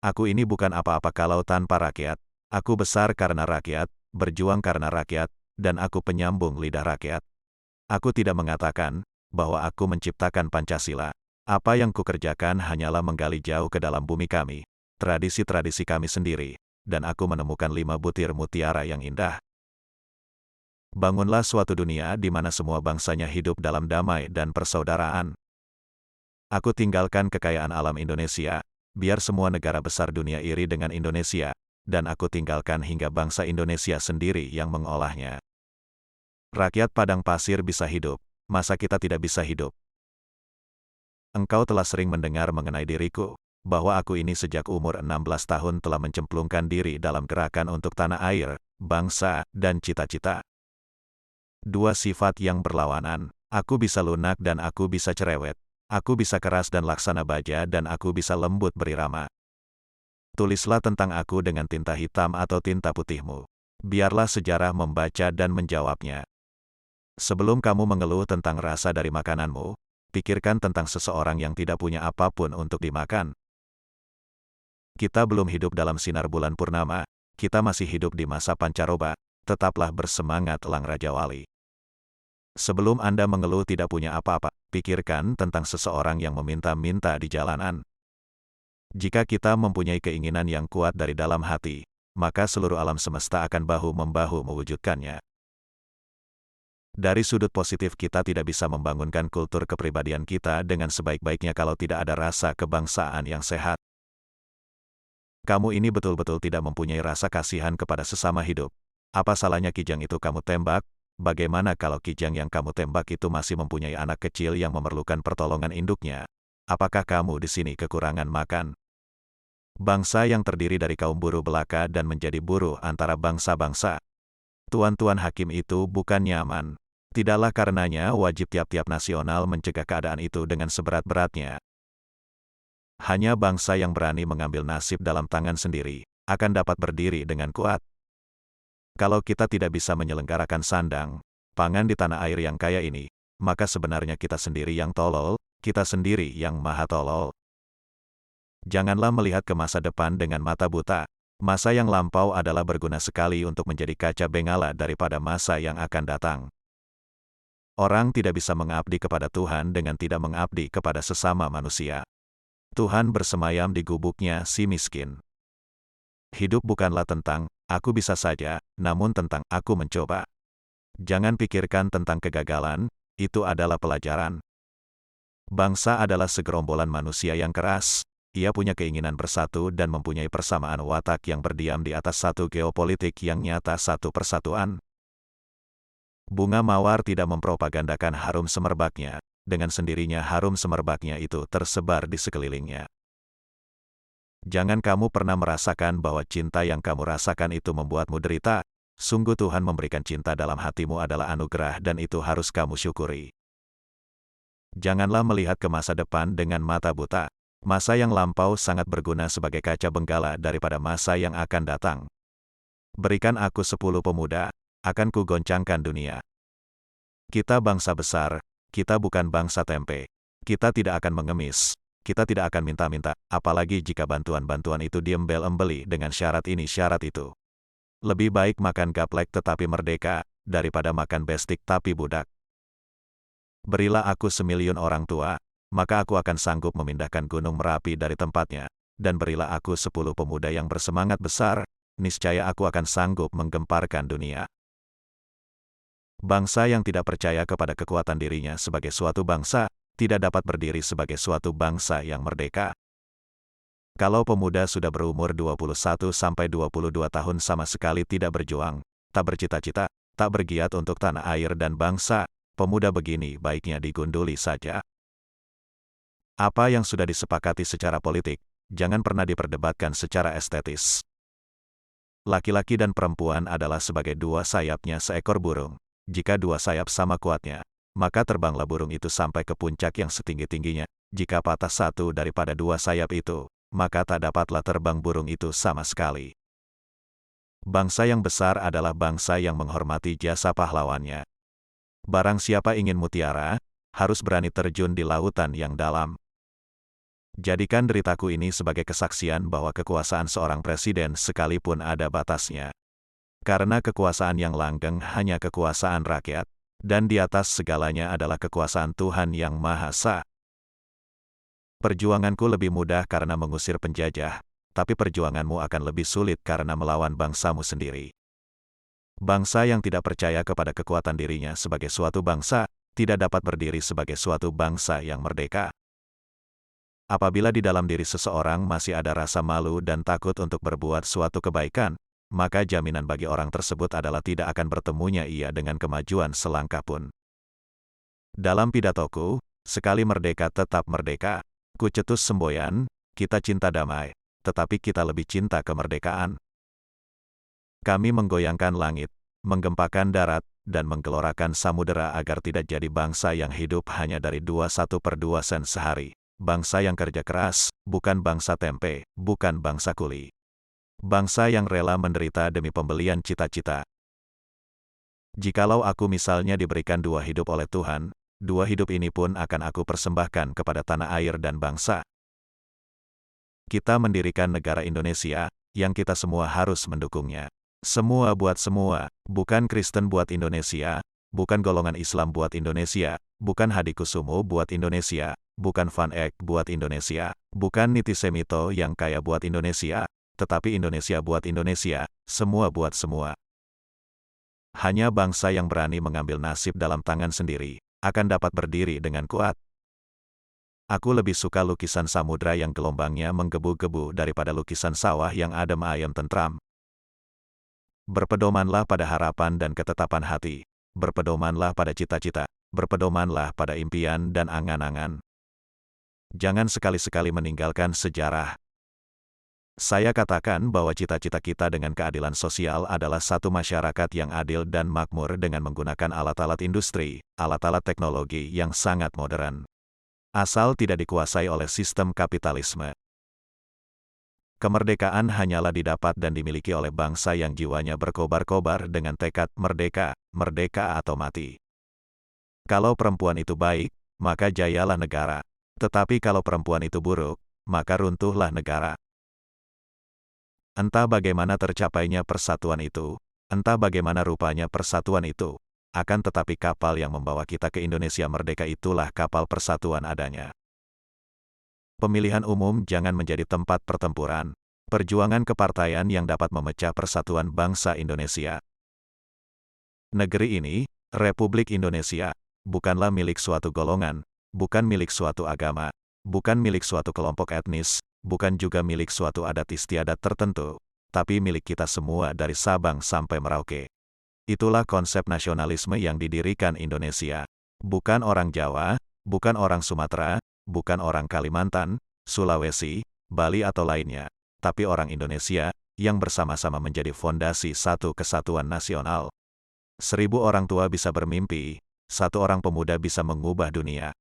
Aku ini bukan apa-apa kalau tanpa rakyat. Aku besar karena rakyat, berjuang karena rakyat, dan aku penyambung lidah rakyat. Aku tidak mengatakan bahwa aku menciptakan Pancasila. Apa yang kukerjakan hanyalah menggali jauh ke dalam bumi kami, tradisi-tradisi kami sendiri, dan aku menemukan 5 butir mutiara yang indah. Bangunlah suatu dunia di mana semua bangsanya hidup dalam damai dan persaudaraan. Aku tinggalkan kekayaan alam Indonesia, biar semua negara besar dunia iri dengan Indonesia, dan aku tinggalkan hingga bangsa Indonesia sendiri yang mengolahnya. Rakyat padang pasir bisa hidup, masa kita tidak bisa hidup? Engkau telah sering mendengar mengenai diriku, bahwa aku ini sejak umur 16 tahun telah mencemplungkan diri dalam gerakan untuk tanah air, bangsa, dan cita-cita. Dua sifat yang berlawanan, aku bisa lunak dan aku bisa cerewet. Aku bisa keras dan laksana baja dan aku bisa lembut berirama. Tulislah tentang aku dengan tinta hitam atau tinta putihmu. Biarlah sejarah membaca dan menjawabnya. Sebelum kamu mengeluh tentang rasa dari makananmu, pikirkan tentang seseorang yang tidak punya apapun untuk dimakan. Kita belum hidup dalam sinar bulan purnama, kita masih hidup di masa pancaroba, tetaplah bersemangat Elang Raja Wali. Sebelum Anda mengeluh tidak punya apa-apa, pikirkan tentang seseorang yang meminta-minta di jalanan. Jika kita mempunyai keinginan yang kuat dari dalam hati, maka seluruh alam semesta akan bahu-membahu mewujudkannya. Dari sudut positif kita tidak bisa membangunkan kultur kepribadian kita dengan sebaik-baiknya kalau tidak ada rasa kebangsaan yang sehat. Kamu ini betul-betul tidak mempunyai rasa kasihan kepada sesama hidup. Apa salahnya kijang itu kamu tembak? Bagaimana kalau kijang yang kamu tembak itu masih mempunyai anak kecil yang memerlukan pertolongan induknya? Apakah kamu di sini kekurangan makan? Bangsa yang terdiri dari kaum buruh belaka dan menjadi buruh antara bangsa-bangsa. Tuan-tuan hakim itu bukan nyaman. Tidaklah karenanya wajib tiap-tiap nasional mencegah keadaan itu dengan seberat-beratnya. Hanya bangsa yang berani mengambil nasib dalam tangan sendiri, akan dapat berdiri dengan kuat. Kalau kita tidak bisa menyelenggarakan sandang, pangan di tanah air yang kaya ini, maka sebenarnya kita sendiri yang tolol, kita sendiri yang maha tolol. Janganlah melihat ke masa depan dengan mata buta. Masa yang lampau adalah berguna sekali untuk menjadi kaca bengala daripada masa yang akan datang. Orang tidak bisa mengabdi kepada Tuhan dengan tidak mengabdi kepada sesama manusia. Tuhan bersemayam di gubuknya si miskin. Hidup bukanlah tentang, aku bisa saja, namun tentang, aku mencoba. Jangan pikirkan tentang kegagalan, itu adalah pelajaran. Bangsa adalah segerombolan manusia yang keras, ia punya keinginan bersatu dan mempunyai persamaan watak yang berdiam di atas satu geopolitik yang nyata satu persatuan. Bunga mawar tidak mempropagandakan harum semerbaknya, dengan sendirinya harum semerbaknya itu tersebar di sekelilingnya. Jangan kamu pernah merasakan bahwa cinta yang kamu rasakan itu membuatmu derita. Sungguh Tuhan memberikan cinta dalam hatimu adalah anugerah dan itu harus kamu syukuri. Janganlah melihat ke masa depan dengan mata buta. Masa yang lampau sangat berguna sebagai kaca benggala daripada masa yang akan datang. Berikan aku 10 pemuda, akan kugoncangkan dunia. Kita bangsa besar, kita bukan bangsa tempe. Kita tidak akan mengemis. Kita tidak akan minta-minta, apalagi jika bantuan-bantuan itu diembel-embeli dengan syarat ini syarat itu. Lebih baik makan gaplek tetapi merdeka, daripada makan bestik tapi budak. Berilah aku 1.000.000 orang tua, maka aku akan sanggup memindahkan Gunung Merapi dari tempatnya, dan berilah aku 10 pemuda yang bersemangat besar, niscaya aku akan sanggup menggemparkan dunia. Bangsa yang tidak percaya kepada kekuatan dirinya sebagai suatu bangsa, tidak dapat berdiri sebagai suatu bangsa yang merdeka. Kalau pemuda sudah berumur 21-22 tahun sama sekali tidak berjuang, tak bercita-cita, tak bergiat untuk tanah air dan bangsa, pemuda begini baiknya digunduli saja. Apa yang sudah disepakati secara politik, jangan pernah diperdebatkan secara estetis. Laki-laki dan perempuan adalah sebagai dua sayapnya seekor burung. Jika dua sayap sama kuatnya, maka terbanglah burung itu sampai ke puncak yang setinggi-tingginya. Jika patah satu daripada dua sayap itu, maka tak dapatlah terbang burung itu sama sekali. Bangsa yang besar adalah bangsa yang menghormati jasa pahlawannya. Barang siapa ingin mutiara, harus berani terjun di lautan yang dalam. Jadikan deritaku ini sebagai kesaksian bahwa kekuasaan seorang presiden sekalipun ada batasnya. Karena kekuasaan yang langgeng hanya kekuasaan rakyat, dan di atas segalanya adalah kekuasaan Tuhan yang Maha Esa. Perjuanganku lebih mudah karena mengusir penjajah, tapi perjuanganmu akan lebih sulit karena melawan bangsamu sendiri. Bangsa yang tidak percaya kepada kekuatan dirinya sebagai suatu bangsa, tidak dapat berdiri sebagai suatu bangsa yang merdeka. Apabila di dalam diri seseorang masih ada rasa malu dan takut untuk berbuat suatu kebaikan, maka jaminan bagi orang tersebut adalah tidak akan bertemunya ia dengan kemajuan selangkah pun. Dalam pidatoku, sekali merdeka tetap merdeka, ku cetus semboyan, kita cinta damai, tetapi kita lebih cinta kemerdekaan. Kami menggoyangkan langit, menggempakan darat, dan menggelorakan samudera agar tidak jadi bangsa yang hidup hanya dari 21/2 sen sehari. Bangsa yang kerja keras, bukan bangsa tempe, bukan bangsa kuli. Bangsa yang rela menderita demi pembelian cita-cita. Jikalau aku misalnya diberikan 2 hidup oleh Tuhan, 2 hidup ini pun akan aku persembahkan kepada tanah air dan bangsa. Kita mendirikan negara Indonesia, yang kita semua harus mendukungnya. Semua buat semua, bukan Kristen buat Indonesia, bukan golongan Islam buat Indonesia, bukan Hadikusumo buat Indonesia, bukan Van Eck buat Indonesia, bukan Niti Semito yang kaya buat Indonesia, tetapi Indonesia buat Indonesia, semua buat semua. Hanya bangsa yang berani mengambil nasib dalam tangan sendiri, akan dapat berdiri dengan kuat. Aku lebih suka lukisan samudra yang gelombangnya menggebu-gebu daripada lukisan sawah yang adem ayem tentram. Berpedomanlah pada harapan dan ketetapan hati, berpedomanlah pada cita-cita, berpedomanlah pada impian dan angan-angan. Jangan sekali-sekali meninggalkan sejarah. Saya katakan bahwa cita-cita kita dengan keadilan sosial adalah satu masyarakat yang adil dan makmur dengan menggunakan alat-alat industri, alat-alat teknologi yang sangat modern. Asal tidak dikuasai oleh sistem kapitalisme. Kemerdekaan hanyalah didapat dan dimiliki oleh bangsa yang jiwanya berkobar-kobar dengan tekad merdeka, merdeka atau mati. Kalau perempuan itu baik, maka jayalah negara. Tetapi kalau perempuan itu buruk, maka runtuhlah negara. Entah bagaimana tercapainya persatuan itu, entah bagaimana rupanya persatuan itu, akan tetapi kapal yang membawa kita ke Indonesia merdeka itulah kapal persatuan adanya. Pemilihan umum jangan menjadi tempat pertempuran, perjuangan kepartaian yang dapat memecah persatuan bangsa Indonesia. Negeri ini, Republik Indonesia, bukanlah milik suatu golongan, bukan milik suatu agama, bukan milik suatu kelompok etnis, bukan juga milik suatu adat istiadat tertentu, tapi milik kita semua dari Sabang sampai Merauke. Itulah konsep nasionalisme yang didirikan Indonesia. Bukan orang Jawa, bukan orang Sumatera, bukan orang Kalimantan, Sulawesi, Bali atau lainnya, tapi orang Indonesia, yang bersama-sama menjadi fondasi satu kesatuan nasional. 1000 orang tua bisa bermimpi, 1 orang pemuda bisa mengubah dunia.